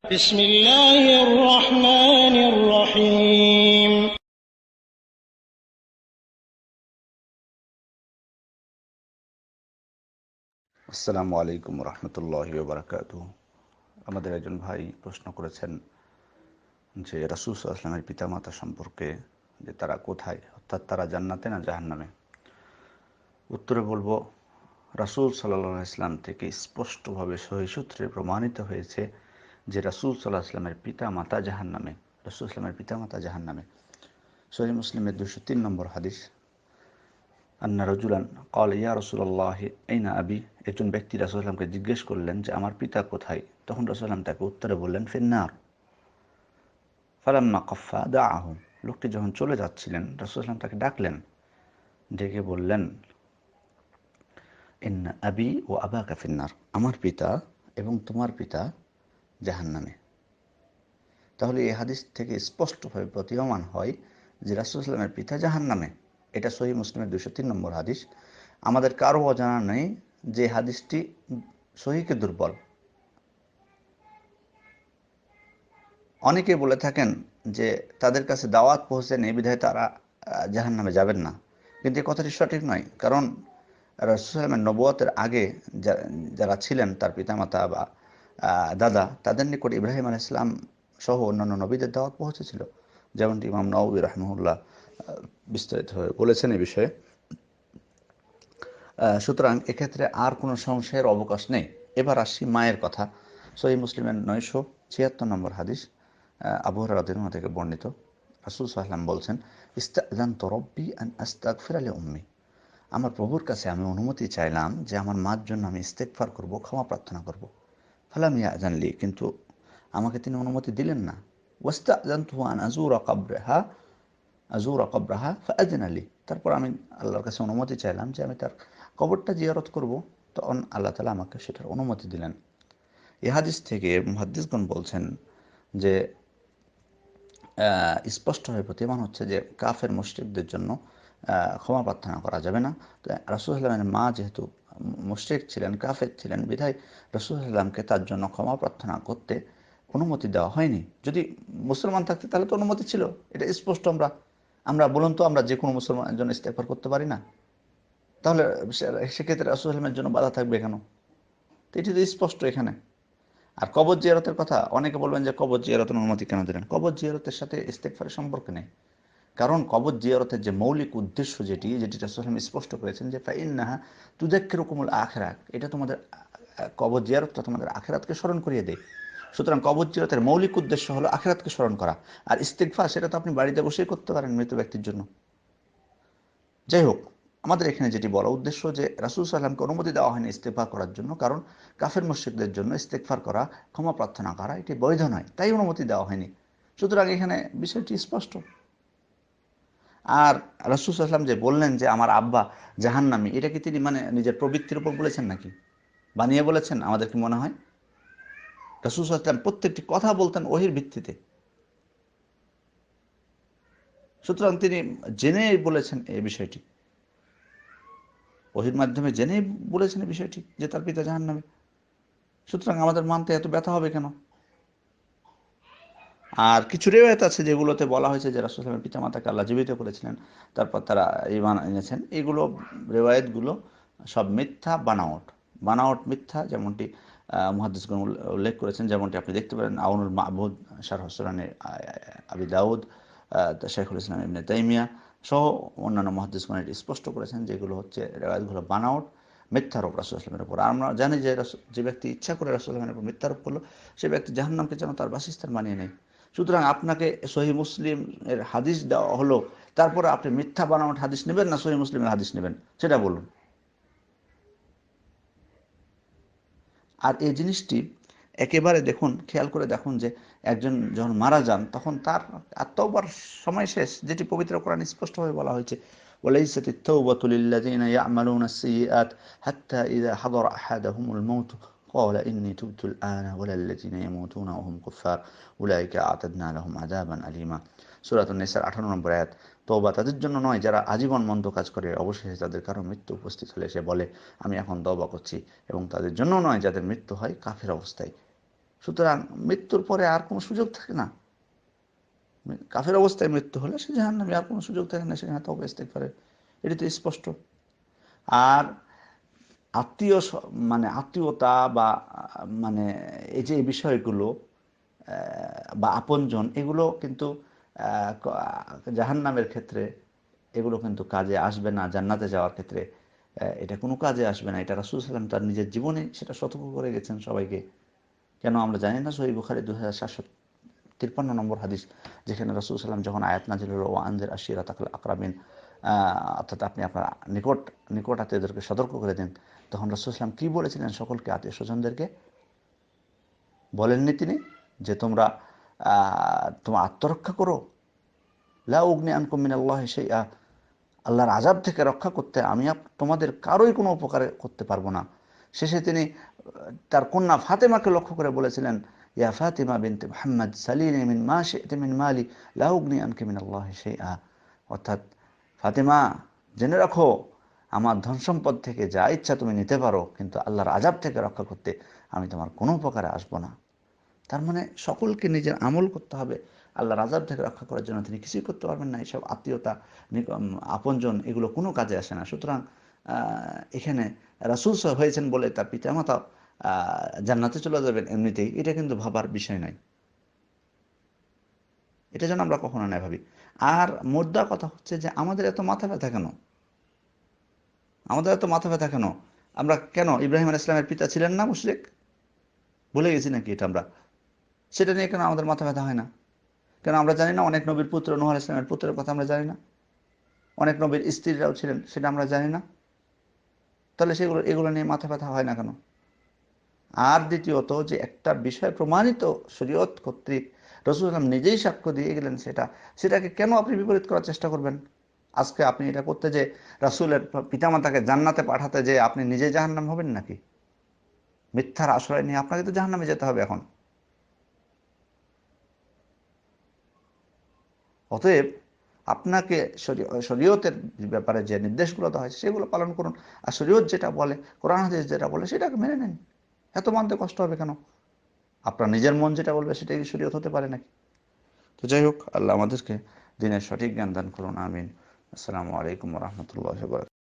بسم الله الرحمن الرحيم আসসালামু আলাইকুম রহমতুল্লাহি ওয়া বারাকাতুহু। আমাদের একজন ভাই প্রশ্ন করেছেন যে রাসূল সাল্লাল্লাহু আলাইহি ওয়াসাল্লামের পিতামাতা সম্পর্কে, যে তারা কোথায়, অর্থাৎ তারা জান্নাতে না জাহান্নামে। উত্তরে বলবো, রাসূল সাল্লাল্লাহু আলাইহি ওয়াসাল্লাম থেকে স্পষ্টভাবে সহিহ সূত্রে প্রমাণিত হয়েছে যে রাসূল সাল্লাল্লাহু আলাইহি ওয়াসাল্লামের পিতামাতা জাহান্নামে। রাসূল সাল্লাল্লাহু আলাইহি ওয়াসাল্লামের পিতামাতা জাহান্নামে। সহিহ মুসলিমের 203 নম্বর হাদিস, আন্না রাজুলান ক্বাল ইয়া রাসূলুল্লাহ আইনা আবি। একজন ব্যক্তি রাসূল সাল্লাল্লাহু আলাইহি ওয়াসাল্লামকে জিজ্ঞেস করলেন যে আমার পিতা কোথায়। তখন রাসূল সাল্লাল্লাহু আলাইহি ওয়াসাল্লাম তাকে উত্তরে বললেন, ফিন্নার। ফালাম্মা কাফা দাআহু। লোকটি যখন চলে যাচ্ছিলেন রাসূল সাল্লাল্লাহু আলাইহি ওয়াসাল্লাম তাকে ডাকলেন, ডেকে বললেন, ইন্না আবি ওয়া আবাকা ফিন্নার। আমার পিতা এবং তোমার পিতা জাহান্নামে। তাহলে এই হাদিস থেকে স্পষ্টভাবে প্রতীয়মান হয় যে রাসূল সাল্লাল্লাহু আলাইহি ওয়াসাল্লামের পিতা জাহান্নামে। এটা সহিহ মুসলিমের 203 নম্বর হাদিস। আমাদের কারো অজানা নেই যে হাদিসটি সহিহকে দুর্বল। অনেকে বলে থাকেন যে তাদের কাছে দাওয়াত পৌঁছেনি বিধায় তারা জাহান্নামে যাবেন না, কিন্তু এই কথাটি সঠিক নয়। কারণ রাসূল সাল্লাল্লাহু আলাইহি ওয়াসাল্লামের নবুয়তের আগে যারা ছিলেন, তার পিতামাতা বা দাদা, তাদের নিকট ইব্রাহিম আলাইহিস সালাম সহ অন্যান্য নবীদের দাওয়াত পৌঁছেছিল, যেমনটি ইমাম নাওয়াবী রাহিমাহুল্লাহ বিস্তারিতভাবে বলেছেন এই বিষয়ে। সুতরাং এক্ষেত্রে আর কোনো সংশয়ের অবকাশ নেই। এবার আসি মায়ের কথা। সহিহ মুসলিমের 976 নম্বর হাদিস, আবু হুরায়রা রাদিয়াল্লাহু আনহু থেকে বর্ণিত। রাসূল সাল্লাল্লাহু আলাইহি ওয়াসাল্লাম বলছেন, ইস্তাযানতু রাব্বি আন আস্তাগফিরা লি উম্মি। আমার প্রভুর কাছে আমি অনুমতি চাইলাম যে আমার মার জন্য আমি ইস্তেগফার করব, ক্ষমা প্রার্থনা করব। ফালাম ইয়াযান লি, কিন্তু আমাকে তিনি অনুমতি দিলেন না। ওয়াস্তাযানতু আন আযুরা কবরাহা ফাআযিনা লি। তারপর আমি আল্লাহর কাছে অনুমতি চাইলাম যে আমি তার কবরটা জিয়ারত করব, তখন আল্লাহ তাআলা আমাকে সেটার অনুমতি দিলেন। এই হাদিস থেকে মুহাদ্দিসগণ বলছেন যে স্পষ্টভাবে প্রতীয়মান হচ্ছে যে কাফের মুশরিকদের জন্য ক্ষমা প্রার্থনা করা যাবে না। তো রাসূল সাল্লাল্লাহু আলাইহি ওয়াসাল্লামের মা যেহেতু মুশরিক ছিলেন, কাফের ছিলেন, বিধায় রাসূল সাল্লাল্লাহু আলাইহি ওয়াসাল্লামকে তার জন্য ক্ষমা প্রার্থনা করতে অনুমতি দেওয়া হয়নি। যদি মুসলমান থাকতে তাহলে তো অনুমতি ছিল, এটা স্পষ্ট। আমরা আমরা বলুন তো, আমরা যে কোনো মুসলমানের জন্য ইস্তেগফার করতে পারি না? তাহলে সেক্ষেত্রে রাসূল সাল্লাল্লাহু আলাইহি ওয়াসাল্লামের জন্য বাধা থাকবে কেন? তো এটি তো স্পষ্ট এখানে। আর কবর জিয়ারতের কথা, অনেকে বলবেন যে কবর জিয়ারতের অনুমতি কেন দিলেন? কবর জিয়ারতের সাথে ইস্তেগফারের সম্পর্ক নেই। কারণ কবর জিয়ারতের যে মৌলিক উদ্দেশ্য, যেটি রাসূল সাল্লাল্লাহু আলাইহি ওয়াসাল্লাম স্পষ্ট করেছেন যে ফাইন্নাহা তুযাক্কিরুকুমুল আখিরাহ, এটা তোমাদের কবর জিয়ারতটা তোমাদের আখিরাতকে স্মরণ করিয়ে দেয়। সুতরাং কবর জিয়ারতের মৌলিক উদ্দেশ্য হলো আখিরাতকে স্মরণ করা। আর ইস্তেগফার সেটা তো আপনি বাড়িতে বসেই করতে পারেন মৃত ব্যক্তির জন্য। যাই হোক, আমাদের এখানে যেটি বলা উদ্দেশ্য যে রাসূল সাল্লাল্লাহু আলাইহি ওয়াসাল্লামকে অনুমতি দেওয়া হয়নি ইস্তেগফার করার জন্য, কারণ কাফের মুশরিকদের জন্য ইস্তেগফার করা, ক্ষমা প্রার্থনা করা এটি বৈধ নয়, তাই অনুমতি দেওয়া হয়নি। সুতরাং এখানে বিষয়টি স্পষ্ট। আর রাসূল সাল্লাল্লাহু আলাইহি ওয়াসাল্লাম যে বললেন যে আমার আব্বা জাহান্নামী, এটা কি তিনি মানে নিজের প্রবৃত্তির উপর বলেছেন নাকি বানিয়ে বলেছেন? আমাদের কি মনে হয়? রাসূল সাল্লাল্লাহু আলাইহি ওয়াসাল্লাম প্রত্যেকটি কথা বলতেন ওহীর ভিত্তিতে। সুতরাং তিনি জেনে বলেছেন এই বিষয়টি, ওহীর মাধ্যমে জেনেই বলেছেন এই বিষয়টি যে তার পিতা জাহান্নামী। সুতরাং আমাদের মানতে এত ব্যথা হবে কেন? আর কিছু রেওয়ায়েত আছে যেগুলোতে বলা হয়েছে যে রাসূল সাল্লাল্লাহু আলাইহি ওয়াসাল্লামের পিতামাতাকে আল্লাহ জীবিত করেছিলেন, তারপর তারা ঈমান এনেছেন। এগুলো রেওয়ায়েতগুলো সব মিথ্যা, বানাওয়াট। বানাওয়াট মিথ্যা, যেমনটি মুহাদ্দিসগণ উল্লেখ করেছেন, যেমনটি আপনি দেখতে পারেন আউনুল মাবুদ, শারহ সুনানে আবি দাউদ, শাইখুল ইসলাম ইবনে তাইমিয়া সহ অন্যান্য মুহাদ্দিসগণ এটি স্পষ্ট করেছেন যে এগুলো হচ্ছে রেওয়ায়েতগুলো বানাওয়াট, মিথ্যারোপ রাসূল সাল্লাল্লাহু আলাইহি ওয়াসাল্লামের উপর। আর আমরা জানি যে যে ব্যক্তি ইচ্ছা করে রাসূল সাল্লাল্লাহু আলাইহি ওয়াসাল্লামের উপর মিথ্যারোপ করলো, সে ব্যক্তি জাহান্নামকে যেন তার বাসস্থান বানিয়ে নেয়। সুতরাং আপনাকে সহিহ মুসলিমের হাদিস দেওয়া হলো, তারপরে আপনি মিথ্যা বানাওয়াট হাদিস নেবেন না সহিহ মুসলিমের হাদিস নেবেন, সেটা বলুন। আর এই জিনিসটি একেবারে দেখুন, খেয়াল করে দেখুন যে একজন যখন মারা যান তখন তার তওবার সময় শেষ, যেটি পবিত্র কোরআনে স্পষ্টভাবে বলা হয়েছে, ওয়ালাইসাত আত-তাওবাতু লিল্লাযিনা ইয়া'মালুনা আস-সাইয়্যাত হাত্তা ইযা হাদারা আহাদাহুমুল মাউত ক্বালা ইন্নী তুবতুল আনা ওয়ালাল্লাযিনা ইয়ামুতুনা ওয়া হুম কুফফার উলাইকা আ'তাদনা লাহুম আযাবান আলীমা। সূরাতুন নিসার 18 নম্বর আয়াত। তওবা তাদের জন্য নয় যারা আজীবন মন্দ কাজ করে, অবশেষে তাদের কারো মৃত্যু উপস্থিত হলে সে বলে আমি এখন তওবা করছি, এবং তাদের জন্য নয় যাদের মৃত্যু হয় কাফের অবস্থায়। সুতরাং মৃত্যুর পরে আর কোনো সুযোগ থাকে না। কাফের অবস্থায় মৃত্যু হলে সে জাহান্নামে, আর কোনো সুযোগ থাকে না সেখানে তওবা ইস্তেগফারের। এটি তো স্পষ্ট। আর মানে আত্মীয়তা বা মানে এই যে বিষয়গুলো বা আপনজন, এগুলো কিন্তু জাহান্নামের ক্ষেত্রে এগুলো কিন্তু কাজে আসবে না। জান্নাতে যাওয়ার ক্ষেত্রে এটা কোনো কাজে আসবে না। এটা রাসূল সাল্লাল্লাহু আলাইহি ওয়াসাল্লাম তার নিজের জীবনে সেটা সতর্ক করে গেছেন সবাইকে। কেন আমরা জানি না? সহিহ বুখারী 2753 নম্বর হাদিস, যেখানে রাসূল সাল্লাল্লাহু আলাইহি ওয়াসাল্লাম যখন আয়াত নাযিল হলো ওয়া আনজির আশিরাতাকাল আকরাবিন, অর্থাৎ আপনি আপনার নিকট আত্মীয়দেরকে সতর্ক করে দেন, তখন রাসূল সাল্লাল্লাহু আলাইহি ওয়াসাল্লাম কি বলেছিলেন? সকলকে, আত্মীয় স্বজনদেরকে বলেননি তিনি যে তোমরা তোমার আত্মরক্ষা করো? লা উগনি আনকুম মিনাল্লাহি শাইআ, আল্লাহর আযাব থেকে রক্ষা করতে আমি তোমাদের কারোই কোনো উপকার করতে পারবো না। শেষে তিনি তার কন্যা ফাতেমাকে লক্ষ্য করে বলেছিলেন, ইয়া ফাতিমা বিনতে মুহাম্মদ সালিনি মিন মা শি'তি মিন মালি লা উগনি আনকি মিনাল্লাহি শাইআ, অর্থাৎ ফাতেমা, জেনে রাখো আমার ধন সম্পদ থেকে যা ইচ্ছা তুমি নিতে পারো, কিন্তু আল্লাহর আযাব থেকে রক্ষা করতে আমি তোমার কোনো উপকারে আসবো না। তার মানে সকলকে নিজের আমল করতে হবে, আল্লাহর আযাব থেকে রক্ষা করার জন্য তিনি কিছুই করতে পারবেন না। এইসব আত্মীয়তা, আপনজন, এগুলো কোনো কাজে আসে না। সুতরাং এখানে রাসূল হয়েছেন বলে তার পিতামাতা জান্নাতে চলে যাবেন এমনিতেই, এটা কিন্তু ভাবার বিষয় নয়। এটা যেন আমরা কখনো না ভাবি। আর মোদ্দা কথা হচ্ছে যে আমাদের এত মাথা ব্যথা কেন? আমাদের এত মাথা ব্যথা কেন? আমরা কেন, ইব্রাহিম আলাইহিস সালামের পিতা ছিলেন না মুশরিক? ভুলে গেছি নাকি এটা আমরা? সেটা নিয়ে কেন আমাদের মাথা ব্যথা হয় না? কেন আমরা জানি না অনেক নবীর পুত্র, নূহ আলাইহিস সালামের পুত্রের কথা আমরা জানি না? অনেক নবীর স্ত্রীরাও ছিলেন, সেটা আমরা জানি না? তাহলে এগুলো নিয়ে মাথা ব্যথা হয় না কেন? আর দ্বিতীয়ত, যে একটা বিষয় প্রমাণিত শরীয়ত কর্তৃক, রাসূল সাল্লাল্লাহু আলাইহি ওয়াসাল্লাম নিজেই সাক্ষ্য দিয়ে গেলেন, সেটাকে কেন আপনি বিপরীত করার চেষ্টা করবেন? আজকে আপনি এটা করতে যে রাসূলের পিতামাতাকে জান্নাতে পাঠাতে যে আপনি নিজে জাহান্নাম হবেন নাকি? মিথ্যার আশ্রয় নিয়ে আপনাকে তো জাহান্নামে যেতে হবে এখন। অতএব আপনাকে শরীয়তের ব্যাপারে যে নির্দেশগুলো দেওয়া হয়েছে সেগুলো পালন করুন। আর শরীয়ত যেটা বলে, কোরআন হাদিস যেটা বলে, সেটাকে মেনে নিন। এত মানতে কষ্ট হবে কেন? আপনার নিজের মন যেটা বলবে সেটাই কি শরীয়ত হতে পারে নাকি? তো যাই হোক, আল্লাহ আমাদেরকে দিনের সঠিক জ্ঞান দান করুন। আমিন। আসসালামু আলাইকুম ওয়া রাহমাতুল্লাহি ওয়া বারাকাতুহু।